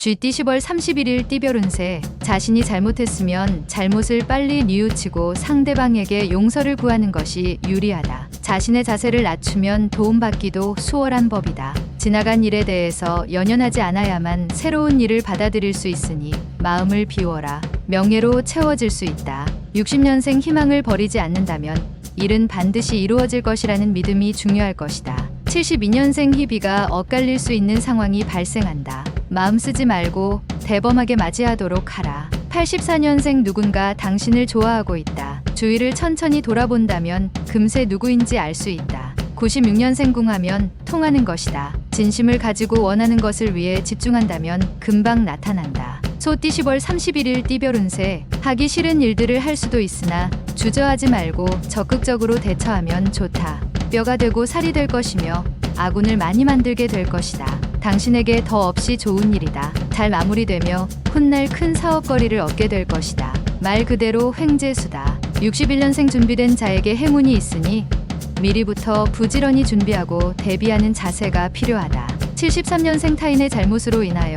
쥐띠 10월 31일 띠별 운세. 자신이 잘못했으면 잘못을 빨리 뉘우치고 상대방에게 용서를 구하는 것이 유리하다. 자신의 자세를 낮추면 도움받기도 수월한 법이다. 지나간 일에 대해서 연연하지 않아야만 새로운 일을 받아들일 수 있으니 마음을 비워라. 명예로 채워질 수 있다. 60년생 희망을 버리지 않는다면 일은 반드시 이루어질 것이라는 믿음이 중요할 것이다. 72년생 희비가 엇갈릴 수 있는 상황이 발생한다. 마음 쓰지 말고 대범하게 맞이하도록 하라. 84년생 누군가 당신을 좋아하고 있다. 주위를 천천히 돌아본다면 금세 누구인지 알 수 있다. 96년생 궁하면 통하는 것이다. 진심을 가지고 원하는 것을 위해 집중한다면 금방 나타난다. 소띠 10월 31일 띠별 운세. 하기 싫은 일들을 할 수도 있으나 주저하지 말고 적극적으로 대처하면 좋다. 뼈가 되고 살이 될 것이며 아군을 많이 만들게 될 것이다. 당신에게 더 없이 좋은 일이다. 잘 마무리되며 훗날 큰 사업거리를 얻게 될 것이다. 말 그대로 횡재수다. 61년생 준비된 자에게 행운이 있으니 미리부터 부지런히 준비하고 대비하는 자세가 필요하다. 73년생 타인의 잘못으로 인하여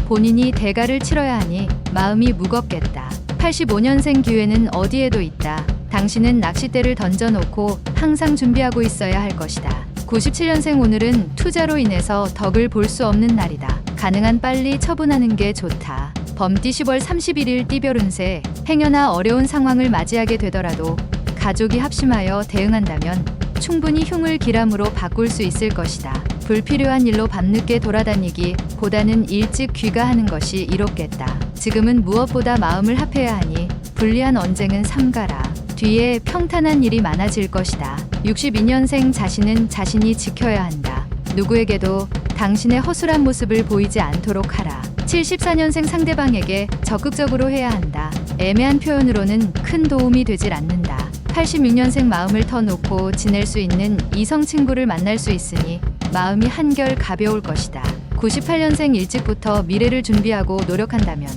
본인이 대가를 치러야 하니 마음이 무겁겠다. 85년생 기회는 어디에도 있다. 당신은 낚싯대를 던져놓고 항상 준비하고 있어야 할 것이다. 97년생 오늘은 투자로 인해서 덕을 볼 수 없는 날이다. 가능한 빨리 처분하는 게 좋다. 범띠 10월 31일 띠별 운세. 행여나 어려운 상황을 맞이하게 되더라도 가족이 합심하여 대응한다면 충분히 흉을 기람으로 바꿀 수 있을 것이다. 불필요한 일로 밤늦게 돌아다니기 보다는 일찍 귀가하는 것이 이롭겠다. 지금은 무엇보다 마음을 합해야 하니 불리한 언쟁은 삼가라. 뒤에 평탄한 일이 많아질 것이다. 62년생 자신은 자신이 지켜야 한다. 누구에게도 당신의 허술한 모습을 보이지 않도록 하라. 74년생 상대방에게 적극적으로 해야 한다. 애매한 표현으로는 큰 도움이 되질 않는다. 86년생 마음을 터놓고 지낼 수 있는 이성 친구를 만날 수 있으니 마음이 한결 가벼울 것이다. 98년생 일찍부터 미래를 준비하고 노력한다면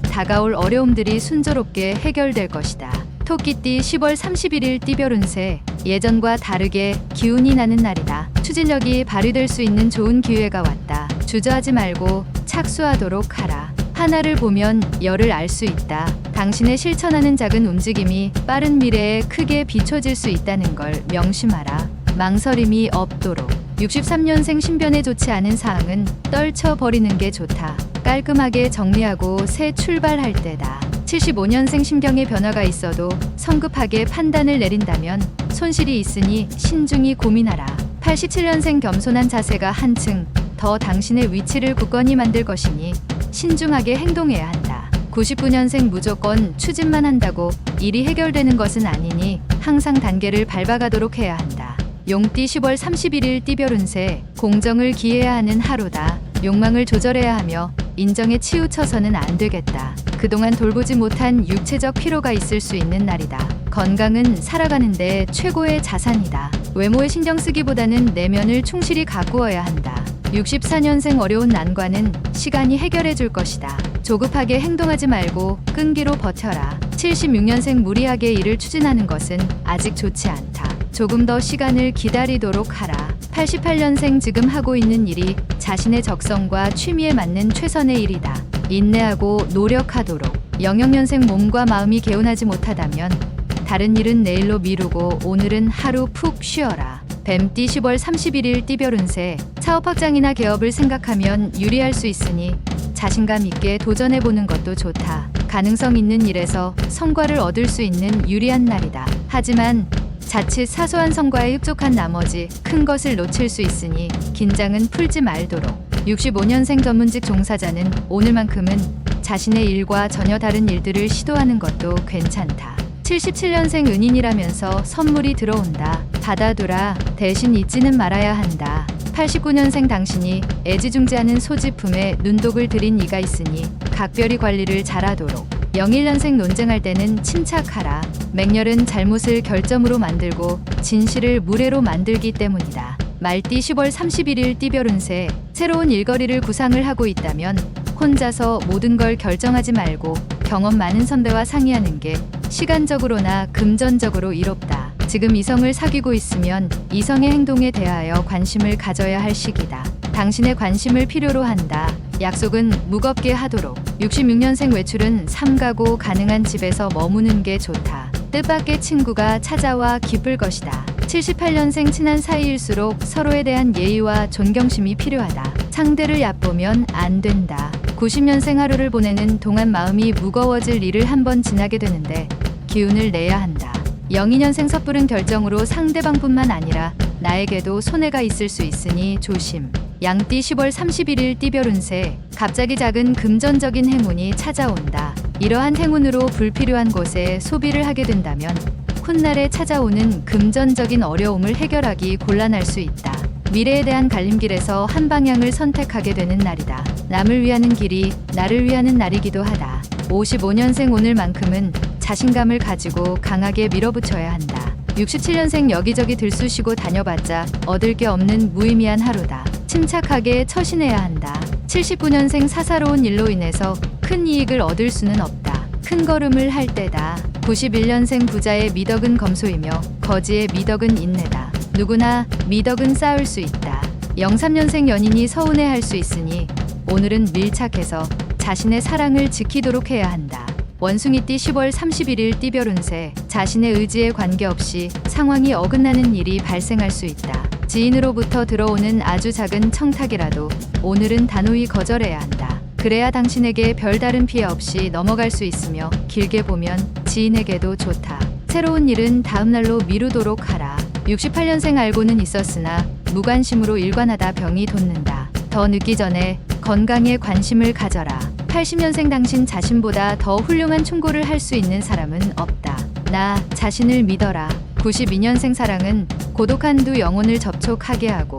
다가올 어려움들이 순조롭게 해결될 것이다. 토끼띠 10월 31일 띠별 운세. 예전과 다르게 기운이 나는 날이다. 추진력이 발휘될 수 있는 좋은 기회가 왔다. 주저하지 말고 착수하도록 하라. 하나를 보면 열을 알 수 있다. 당신의 실천하는 작은 움직임이 빠른 미래에 크게 비춰질 수 있다는 걸 명심하라. 망설임이 없도록. 63년생 신변에 좋지 않은 사항은 떨쳐버리는 게 좋다. 깔끔하게 정리하고 새 출발할 때다. 75년생 심경의 변화가 있어도 성급하게 판단을 내린다면 손실이 있으니 신중히 고민하라. 87년생 겸손한 자세가 한층 더 당신의 위치를 굳건히 만들 것이니 신중하게 행동해야 한다. 99년생 무조건 추진만 한다고 일이 해결되는 것은 아니니 항상 단계를 밟아가도록 해야 한다. 용띠 10월 31일 띠별 운세. 공정을 기해야 하는 하루다. 욕망을 조절해야 하며 인정에 치우쳐서는 안 되겠다. 그동안 돌보지 못한 육체적 피로가 있을 수 있는 날이다. 건강은 살아가는데 최고의 자산이다. 외모에 신경 쓰기보다는 내면을 충실히 가꾸어야 한다. 64년생 어려운 난관은 시간이 해결해 줄 것이다. 조급하게 행동하지 말고 끈기로 버텨라. 76년생 무리하게 일을 추진하는 것은 아직 좋지 않다. 조금 더 시간을 기다리도록 하라. 88년생 지금 하고 있는 일이 자신의 적성과 취미에 맞는 최선의 일이다. 인내하고 노력하도록. 00년생 몸과 마음이 개운하지 못하다면 다른 일은 내일로 미루고 오늘은 하루 푹 쉬어라. 뱀띠 10월 31일 띠별 운세. 사업 확장이나 개업을 생각하면 유리할 수 있으니 자신감 있게 도전해보는 것도 좋다. 가능성 있는 일에서 성과를 얻을 수 있는 유리한 날이다. 하지만 자칫 사소한 성과에 흡족한 나머지 큰 것을 놓칠 수 있으니 긴장은 풀지 말도록. 65년생 전문직 종사자는 오늘만큼은 자신의 일과 전혀 다른 일들을 시도하는 것도 괜찮다. 77년생 은인이라면서 선물이 들어온다. 받아두라. 대신 잊지는 말아야 한다. 89년생 당신이 애지중지하는 소지품에 눈독을 들인 이가 있으니 각별히 관리를 잘하도록. 01년생 논쟁할 때는 침착하라. 맹렬은 잘못을 결점으로 만들고 진실을 무례로 만들기 때문이다. 말띠 10월 31일 띠별 운세. 새로운 일거리를 구상을 하고 있다면 혼자서 모든 걸 결정하지 말고 경험 많은 선배와 상의하는 게 시간적으로나 금전적으로 이롭다. 지금 이성을 사귀고 있으면 이성의 행동에 대하여 관심을 가져야 할 시기다. 당신의 관심을 필요로 한다. 약속은 무겁게 하도록. 66년생 외출은 삼가고 가능한 집에서 머무는 게 좋다. 뜻밖의 친구가 찾아와 기쁠 것이다. 78년생 친한 사이일수록 서로에 대한 예의와 존경심이 필요하다. 상대를 얕보면 안 된다. 90년생 하루를 보내는 동안 마음이 무거워질 일을 한번 지나게 되는데 기운을 내야 한다. 02년생 섣부른 결정으로 상대방뿐만 아니라 나에게도 손해가 있을 수 있으니 조심. 양띠 10월 31일 띠별 운세. 갑자기 작은 금전적인 행운이 찾아온다. 이러한 행운으로 불필요한 곳에 소비를 하게 된다면 훗날에 찾아오는 금전적인 어려움을 해결하기 곤란할 수 있다. 미래에 대한 갈림길에서 한 방향을 선택하게 되는 날이다. 남을 위하는 길이 나를 위하는 날이기도 하다. 55년생 오늘만큼은 자신감을 가지고 강하게 밀어붙여야 한다. 67년생 여기저기 들쑤시고 다녀봤자 얻을 게 없는 무의미한 하루다. 침착하게 처신해야 한다. 79년생 사사로운 일로 인해서 큰 이익을 얻을 수는 없다. 큰 걸음을 할 때다. 91년생 부자의 미덕은 검소이며 거지의 미덕은 인내다. 누구나 미덕은 쌓을 수 있다. 03년생 연인이 서운해할 수 있으니 오늘은 밀착해서 자신의 사랑을 지키도록 해야 한다. 원숭이띠 10월 31일 띠별 운세. 자신의 의지에 관계없이 상황이 어긋나는 일이 발생할 수 있다. 지인으로부터 들어오는 아주 작은 청탁이라도 오늘은 단호히 거절해야 한다. 그래야 당신에게 별다른 피해 없이 넘어갈 수 있으며 길게 보면 지인에게도 좋다. 새로운 일은 다음 날로 미루도록 하라. 68년생 알고는 있었으나 무관심으로 일관하다 병이 돋는다. 더 늦기 전에 건강에 관심을 가져라. 80년생 당신 자신보다 더 훌륭한 충고를 할 수 있는 사람은 없다. 나 자신을 믿어라. 92년생 사랑은 고독한 두 영혼을 접촉하게 하고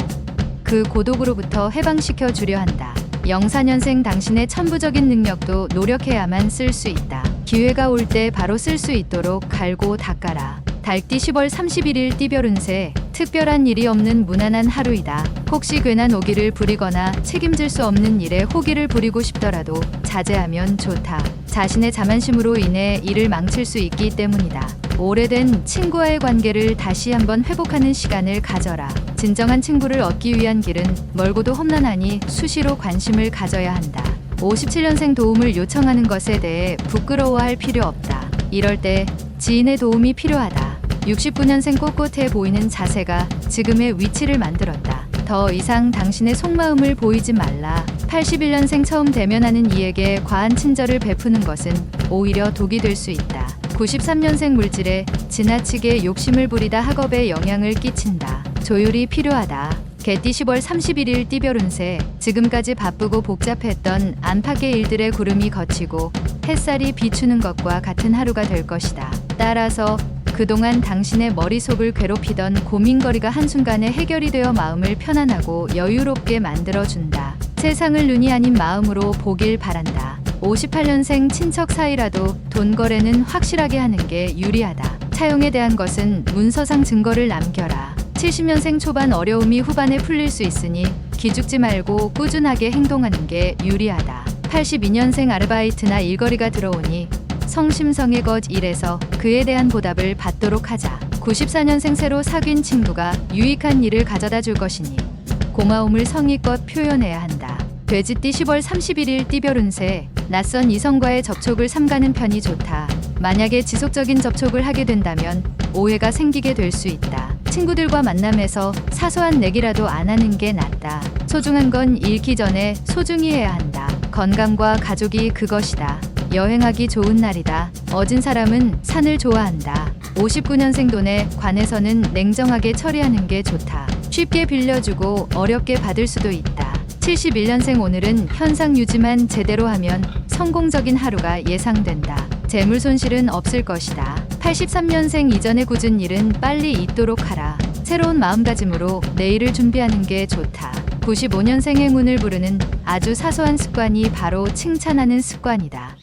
그 고독으로부터 해방시켜 주려 한다. 04년생 당신의 천부적인 능력도 노력해야만 쓸 수 있다. 기회가 올 때 바로 쓸 수 있도록 갈고 닦아라. 달띠 10월 31일 띠별 운세. 특별한 일이 없는 무난한 하루이다. 혹시 괜한 오기를 부리거나 책임질 수 없는 일에 호기를 부리고 싶더라도 자제하면 좋다. 자신의 자만심으로 인해 일을 망칠 수 있기 때문이다. 오래된 친구와의 관계를 다시 한번 회복하는 시간을 가져라. 진정한 친구를 얻기 위한 길은 멀고도 험난하니 수시로 관심을 가져야 한다. 57년생 도움을 요청하는 것에 대해 부끄러워할 필요 없다. 이럴 때 지인의 도움이 필요하다. 69년생 꼿꼿해 보이는 자세가 지금의 위치를 만들었다. 더 이상 당신의 속마음을 보이지 말라. 81년생 처음 대면하는 이에게 과한 친절을 베푸는 것은 오히려 독이 될 수 있다. 93년생 물질에 지나치게 욕심을 부리다 학업에 영향을 끼친다. 조율이 필요하다. 개띠 10월 31일 띠별 운세. 지금까지 바쁘고 복잡했던 안팎의 일들의 구름이 걷히고 햇살이 비추는 것과 같은 하루가 될 것이다. 따라서 그동안 당신의 머릿속을 괴롭히던 고민거리가 한순간에 해결이 되어 마음을 편안하고 여유롭게 만들어준다. 세상을 눈이 아닌 마음으로 보길 바란다. 58년생 친척 사이라도 돈 거래는 확실하게 하는 게 유리하다. 차용에 대한 것은 문서상 증거를 남겨라. 70년생 초반 어려움이 후반에 풀릴 수 있으니 기죽지 말고 꾸준하게 행동하는 게 유리하다. 82년생 아르바이트나 일거리가 들어오니 성심성의껏 일해서 그에 대한 보답을 받도록 하자. 94년생 새로 사귄 친구가 유익한 일을 가져다 줄 것이니 고마움을 성의껏 표현해야 한다. 돼지띠 10월 31일 띠별 운세. 낯선 이성과의 접촉을 삼가는 편이 좋다. 만약에 지속적인 접촉을 하게 된다면 오해가 생기게 될 수 있다. 친구들과 만남에서 사소한 내기라도 안 하는 게 낫다. 소중한 건 잃기 전에 소중히 해야 한다. 건강과 가족이 그것이다. 여행하기 좋은 날이다. 어진 사람은 산을 좋아한다. 59년생 돈에 관해서는 냉정하게 처리하는 게 좋다. 쉽게 빌려주고 어렵게 받을 수도 있다. 71년생 오늘은 현상 유지만 제대로 하면 성공적인 하루가 예상된다. 재물 손실은 없을 것이다. 83년생 이전에 굳은 일은 빨리 잊도록 하라. 새로운 마음가짐으로 내일을 준비하는 게 좋다. 95년생 행운을 부르는 아주 사소한 습관이 바로 칭찬하는 습관이다.